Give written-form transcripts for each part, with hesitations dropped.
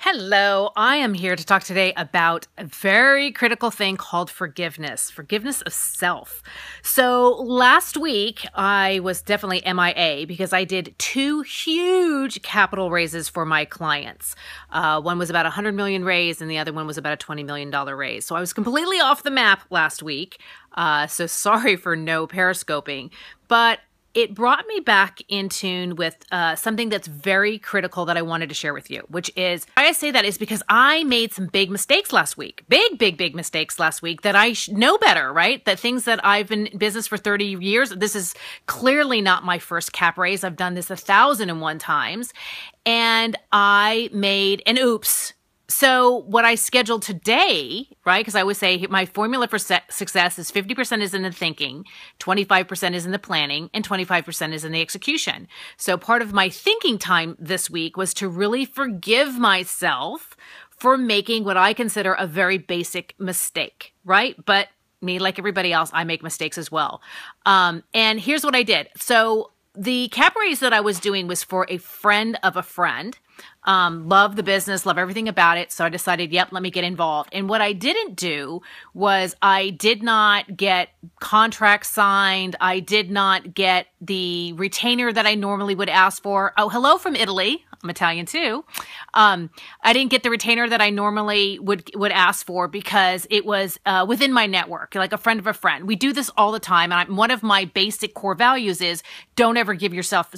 Hello, I am here to talk today about a very critical thing called forgiveness of self. So last week, I was definitely MIA because I did two huge capital raises for my clients. One was about 100 million raise and the other one was about a $20 million raise. So I was completely off the map last week. So sorry for no periscoping, but it brought me back in tune with something that's very critical that I wanted to share with you, which is, why I say that is because I made some big mistakes last week. Big mistakes last week that I know better, right? That things that I've been in business for 30 years. This is clearly not my first cap raise. I've done this 1,001 times. And I made an oops. So what I scheduled today, right, because I always say my formula for success is 50% is in the thinking, 25% is in the planning, and 25% is in the execution. So part of my thinking time this week was to really forgive myself for making what I consider a very basic mistake, right? But me, like everybody else, I make mistakes as well. And here's what I did. So the cap raise that I was doing was for a friend of a friend. Love the business, love everything about it. So I decided, yep, let me get involved. And what I didn't do was I did not get contracts signed. I did not get the retainer that I normally would ask for. Oh, hello from Italy. I'm Italian too. I didn't get the retainer that I normally would ask for because it was within my network, like a friend of a friend. We do this all the time. And one of my basic core values is don't ever give yourself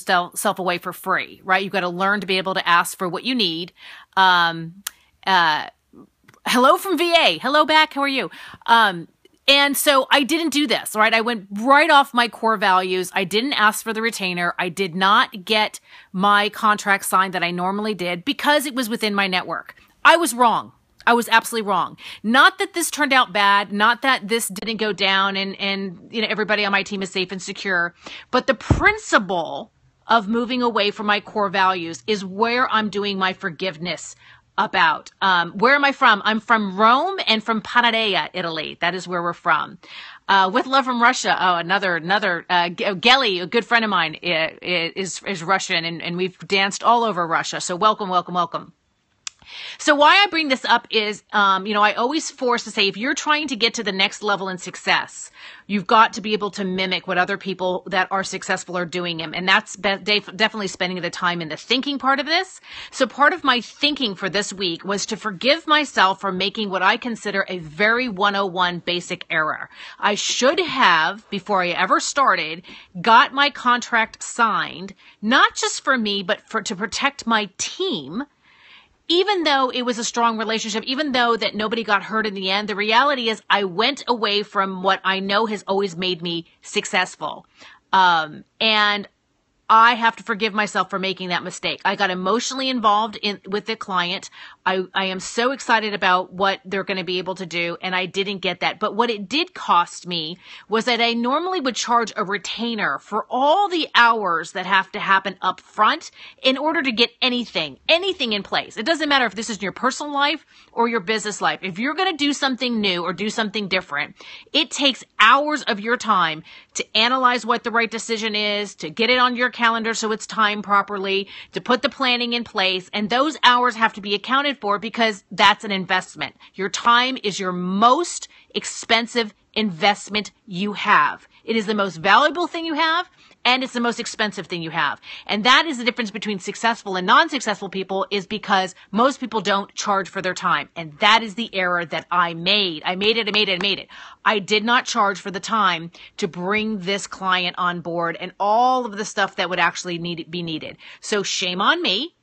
away for free, right? You've got to learn to be able to ask for what you need. Hello from VA. Hello back. How are you? And so I didn't do this, right? I went right off my core values. I didn't ask for the retainer. I did not get my contract signed that I normally did because it was within my network. I was wrong. I was absolutely wrong. Not that this turned out bad, not that this didn't go down and you know everybody on my team is safe and secure, but the principle of moving away from my core values is where I'm doing my forgiveness about. Where am I from? I'm from Rome and from Panarea, Italy. That is where we're from. With love from Russia. Oh, another, Gelly, a good friend of mine is Russian and we've danced all over Russia. So welcome. So why I bring this up is, I always force to say, if you're trying to get to the next level in success, you've got to be able to mimic what other people that are successful are doing. And that's definitely spending the time in the thinking part of this. So part of my thinking for this week was to forgive myself for making what I consider a very 101 basic error. I should have, before I ever started, got my contract signed, not just for me, but to protect my team. Even though it was a strong relationship, even though that nobody got hurt in the end, the reality is I went away from what I know has always made me successful. And I have to forgive myself for making that mistake. I got emotionally involved with the client. I am so excited about what they're going to be able to do, and I didn't get that. But what it did cost me was that I normally would charge a retainer for all the hours that have to happen up front in order to get anything in place. It doesn't matter if this is in your personal life or your business life. If you're going to do something new or do something different, it takes hours of your time to analyze what the right decision is, to get it on your calendar so it's timed properly, to put the planning in place. And those hours have to be accounted for because that's an investment. Your time is your most expensive investment you have. It is the most valuable thing you have, and it's the most expensive thing you have. And that is the difference between successful and non-successful people, is because most people don't charge for their time. And that is the error that I made. I made it. I did not charge for the time to bring this client on board and all of the stuff that would actually be needed. So shame on me.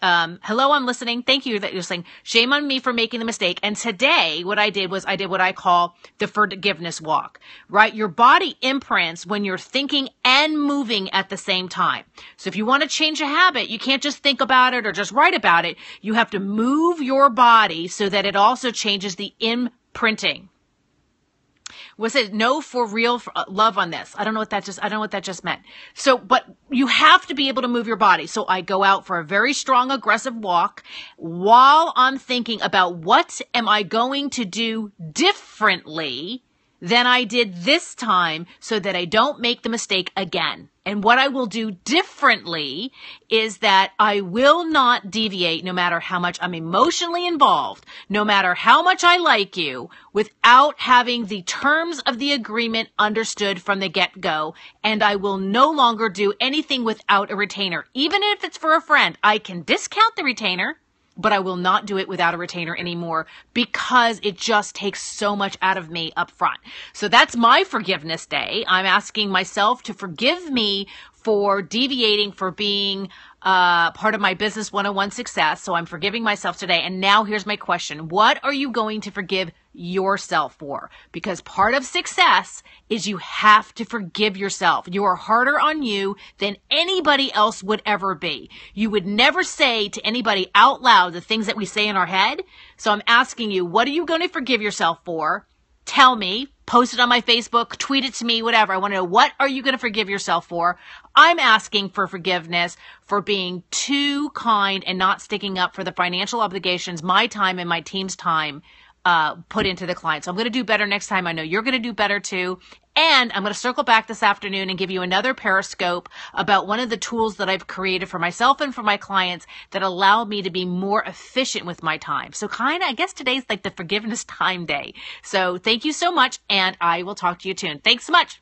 Hello, I'm listening. Thank you that you're listening. Shame on me for making the mistake. And today, what I did was I did what I call the forgiveness walk, right? Your body imprints when you're thinking and moving at the same time. So if you want to change a habit, you can't just think about it or just write about it. You have to move your body so that it also changes the imprinting. Was it no for real love on this? I don't know what that just meant. So, but you have to be able to move your body. So I go out for a very strong, aggressive walk while I'm thinking about what am I going to do differently than I did this time so that I don't make the mistake again. And what I will do differently is that I will not deviate no matter how much I'm emotionally involved, no matter how much I like you, without having the terms of the agreement understood from the get-go. And I will no longer do anything without a retainer. Even if it's for a friend, I can discount the retainer, but I will not do it without a retainer anymore because it just takes so much out of me up front. So that's my forgiveness day. I'm asking myself to forgive me for deviating, for being part of my business 101 success. So I'm forgiving myself today. And now here's my question. What are you going to forgive yourself for? Because part of success is you have to forgive yourself. You are harder on you than anybody else would ever be. You would never say to anybody out loud the things that we say in our head. So I'm asking you, what are you going to forgive yourself for? Tell me, post it on my Facebook, tweet it to me, whatever. I want to know, what are you going to forgive yourself for? I'm asking for forgiveness for being too kind and not sticking up for the financial obligations, my time and my team's time put into the client. So I'm going to do better next time. I know you're going to do better too. And I'm going to circle back this afternoon and give you another Periscope about one of the tools that I've created for myself and for my clients that allow me to be more efficient with my time. So I guess today's like the forgiveness time day. So thank you so much, and I will talk to you soon. Thanks so much.